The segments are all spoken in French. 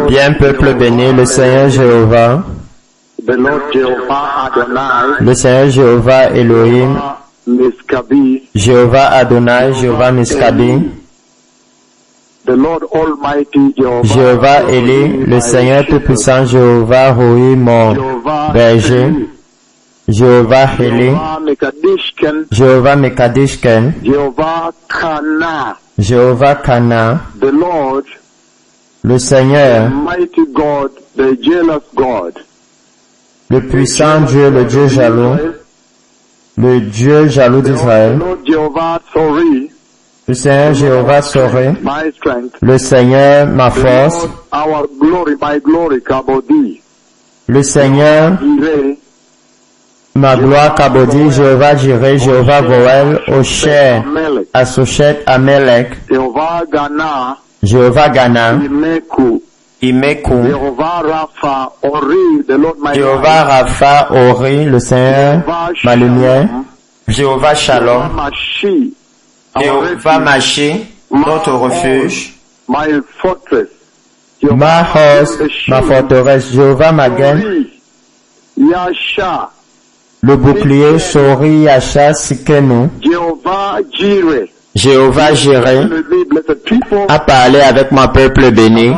Bien peuple béni, le Seigneur Jéhovah, le Seigneur Jéhovah Elohim, Jéhovah Adonai, Jéhovah Miskabi, Jéhovah Eli, le Seigneur Tout-Puissant, Jéhovah Roi, mon berger, Jéhovah Eli, Jéhovah Mekadishken, Jéhovah Kana, le Seigneur, le puissant Dieu, le Dieu jaloux, le Dieu jaloux d'Israël, le Seigneur Jéhovah Soré, le Seigneur ma force, le Seigneur ma gloire Kabodi, Jéhovah Jireh, Jéhovah Goël, Osher, Asochet, Amelek, Jéhovah Gana, Imeku, Jéhovah Rapha, Ori, le Seigneur ma lumière, Jéhovah Shalom, Jéhovah Machi, notre refuge, ma house, ma forteresse, Jéhovah Magen, le bouclier, Sori, Yasha, Sikenu, Jéhovah Jireh a parlé avec mon peuple béni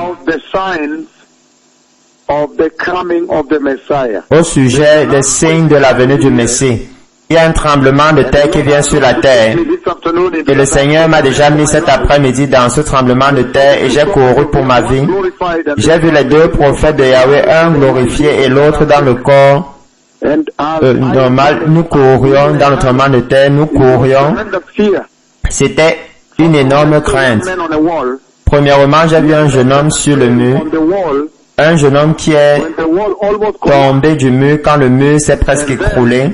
au sujet des signes de la venue du Messie. Il y a un tremblement de terre qui vient sur la terre. Et le Seigneur m'a déjà mis cet après-midi dans ce tremblement de terre et j'ai couru pour ma vie. J'ai vu les deux prophètes de Yahweh, un glorifié et l'autre dans le corps normal. Nous courions dans le tremblement de terre, nous courions. C'était une énorme crainte. Premièrement, j'ai vu un jeune homme sur le mur. Un jeune homme qui est tombé du mur quand le mur s'est presque écroulé.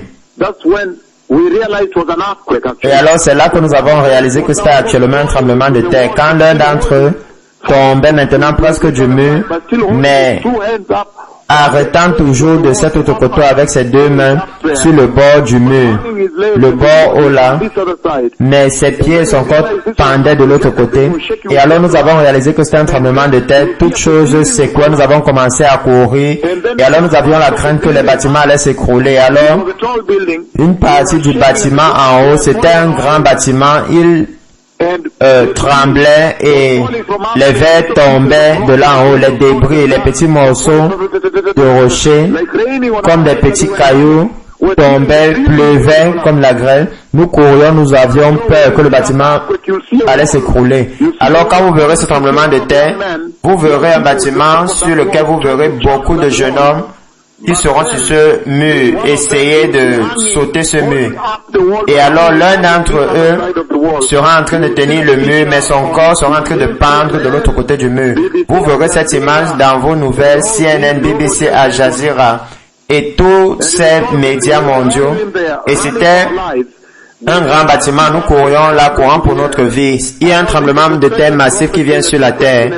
Et alors c'est là que nous avons réalisé que c'était actuellement un tremblement de terre. Quand l'un d'entre eux tombait maintenant presque du mur, mais arrêtant toujours de cet autre côté avec ses deux mains sur le bord du mur, le bord au là, mais ses pieds et son corps pendaient de l'autre côté. Et alors nous avons réalisé que c'était un tremblement de terre, toutes choses secouaient, nous avons commencé à courir, et alors nous avions la crainte que les bâtiments allaient s'écrouler. Alors, une partie du bâtiment en haut, c'était un grand bâtiment, il tremblait et les verres tombaient de là en haut, les débris, les petits morceaux de rochers, comme des petits cailloux, tombaient, pleuvaient comme la grêle. Nous courions, nous avions peur que le bâtiment allait s'écrouler. Alors quand vous verrez ce tremblement de terre, vous verrez un bâtiment sur lequel vous verrez beaucoup de jeunes hommes qui seront sur ce mur, essayer de sauter ce mur. Et alors l'un d'entre eux sera en train de tenir le mur, mais son corps sera en train de pendre de l'autre côté du mur. Vous verrez cette image dans vos nouvelles, CNN, BBC, Al Jazeera et tous ces médias mondiaux. Et c'était un grand bâtiment, nous courions là, courant pour notre vie. Il y a un tremblement de terre massif qui vient sur la terre.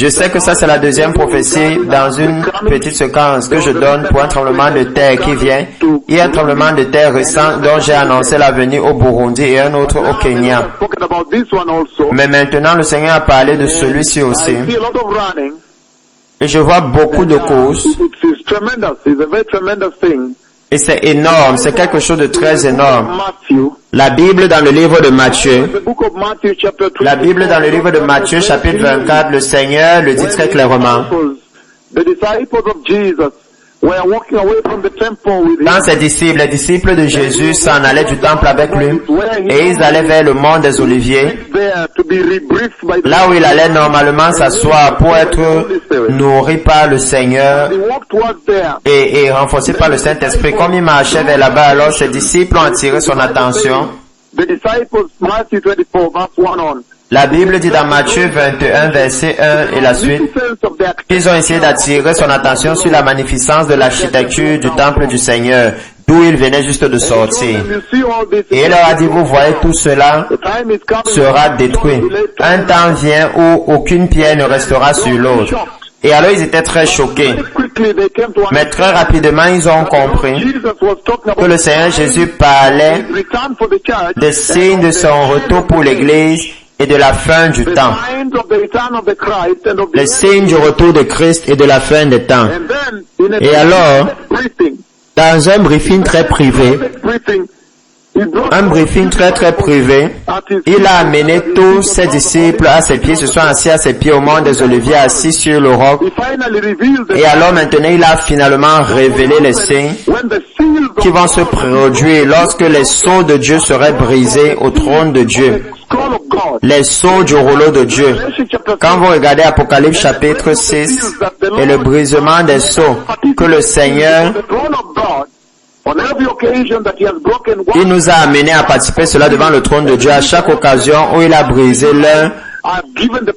Je sais que ça c'est la deuxième prophétie dans une petite séquence que je donne pour un tremblement de terre qui vient. Il y a un tremblement de terre récent dont j'ai annoncé la venue au Burundi et un autre au Kenya. Mais maintenant le Seigneur a parlé de celui-ci aussi. Et je vois beaucoup de courses. Et c'est énorme, c'est quelque chose de très énorme. La Bible dans le livre de Matthieu, chapitre 24, le Seigneur le dit très clairement. Quand ses disciples, les disciples de Jésus s'en allaient du temple avec lui et ils allaient vers le mont des Oliviers, là où il allait normalement s'asseoir pour être nourri par le Seigneur et renforcé par le Saint-Esprit. Comme il marchait vers là-bas, alors ses disciples ont attiré son attention. La Bible dit dans Matthieu 21, verset 1 et la suite, ils ont essayé d'attirer son attention sur la magnificence de l'architecture du temple du Seigneur, d'où il venait juste de sortir. Et il leur a dit, vous voyez, tout cela sera détruit. Un temps vient où aucune pierre ne restera sur l'autre. Et alors ils étaient très choqués. Mais très rapidement ils ont compris que le Seigneur Jésus parlait des signes de son retour pour l'Église et de la fin du the temps. signs of the return of the Christ and of the Les signes du retour de Christ et de la fin des temps. And then, in a Et alors, briefing, dans un briefing très privé, un briefing très privé, il a amené tous ses disciples à ses pieds, se sont assis à ses pieds au mont des Oliviers, assis sur le roc. Et alors maintenant, il a finalement révélé les signes qui vont se produire lorsque les sceaux de Dieu seraient brisés au trône de Dieu. Les sceaux du rouleau de Dieu. Quand vous regardez Apocalypse chapitre 6 et le brisement des sceaux que le Seigneur, il nous a amenés à participer cela devant le trône de Dieu à chaque occasion où il a brisé l'un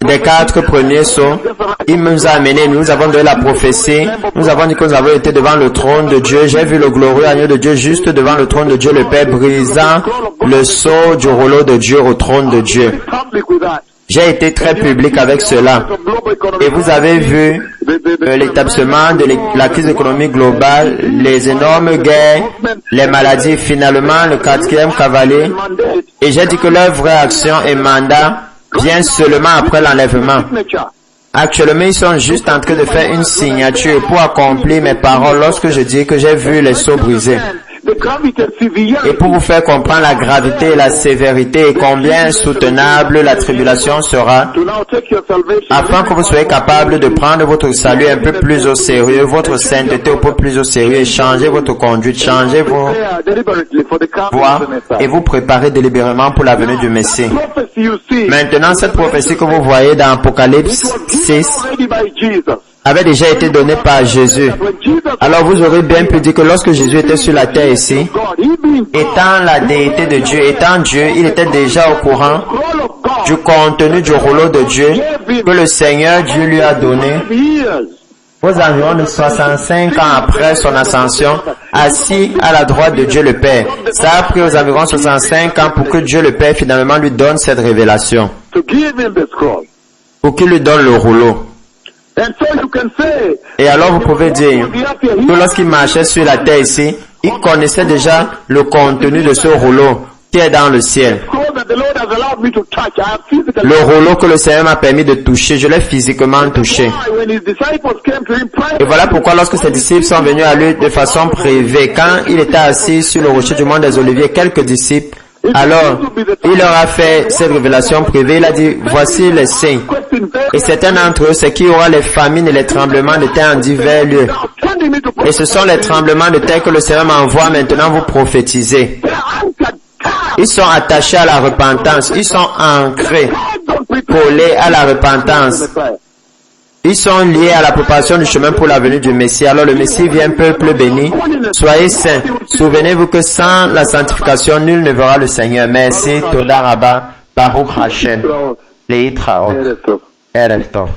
des 4 premiers sceaux. Il nous a amenés, nous avons donné la prophétie, nous avons dit que nous avons été devant le trône de Dieu. J'ai vu le glorieux agneau de Dieu juste devant le trône de Dieu, le Père brisant le sceau du rouleau de Dieu au trône de Dieu. J'ai été très public avec cela. Et vous avez vu l'établissement de la crise économique globale, les énormes guerres, les maladies, finalement le 4e cavalier. Et j'ai dit que leur vraie action et mandat vient seulement après l'enlèvement. Actuellement, ils sont juste en train de faire une signature pour accomplir mes paroles lorsque je dis que j'ai vu les sceaux brisés. Et pour vous faire comprendre la gravité et la sévérité et combien soutenable la tribulation sera, afin que vous soyez capable de prendre votre salut un peu plus au sérieux, votre sainteté un peu plus au sérieux, et changer votre conduite, changer vos voies et vous préparer délibérément pour la venue du Messie. Maintenant, cette prophétie que vous voyez dans Apocalypse 6 avait déjà été donnée par Jésus. Alors vous aurez bien pu dire que lorsque Jésus était sur la terre ici, étant la déité de Dieu, étant Dieu, il était déjà au courant du contenu du rouleau de Dieu que le Seigneur Dieu lui a donné aux environs de 65 ans après son ascension, assis à la droite de Dieu le Père. Ça a pris aux environs 65 ans pour que Dieu le Père finalement lui donne cette révélation, pour qu'il lui donne le rouleau. Et alors vous pouvez dire que lorsqu'il marchait sur la terre ici, il connaissait déjà le contenu de ce rouleau qui est dans le ciel. Le rouleau que le Seigneur m'a permis de toucher, je l'ai physiquement touché. Et voilà pourquoi lorsque ses disciples sont venus à lui de façon privée, quand il était assis sur le rocher du mont des Oliviers, quelques disciples, alors il leur a fait cette révélation privée, il a dit, voici les signes. Et certains d'entre eux, c'est qu'il y aura les famines et les tremblements de terre en divers lieux. Et ce sont les tremblements de terre que le Seigneur m'envoie maintenant vous prophétiser. Ils sont attachés à la repentance, ils sont ancrés, collés à la repentance. Ils sont liés à la préparation du chemin pour la venue du Messie. Alors le Messie vient, peuple béni. Soyez saints. Souvenez-vous que sans la sanctification, nul ne verra le Seigneur. Merci. Toda Rabba. Baruch Hashem. Leitra. Erev Tov.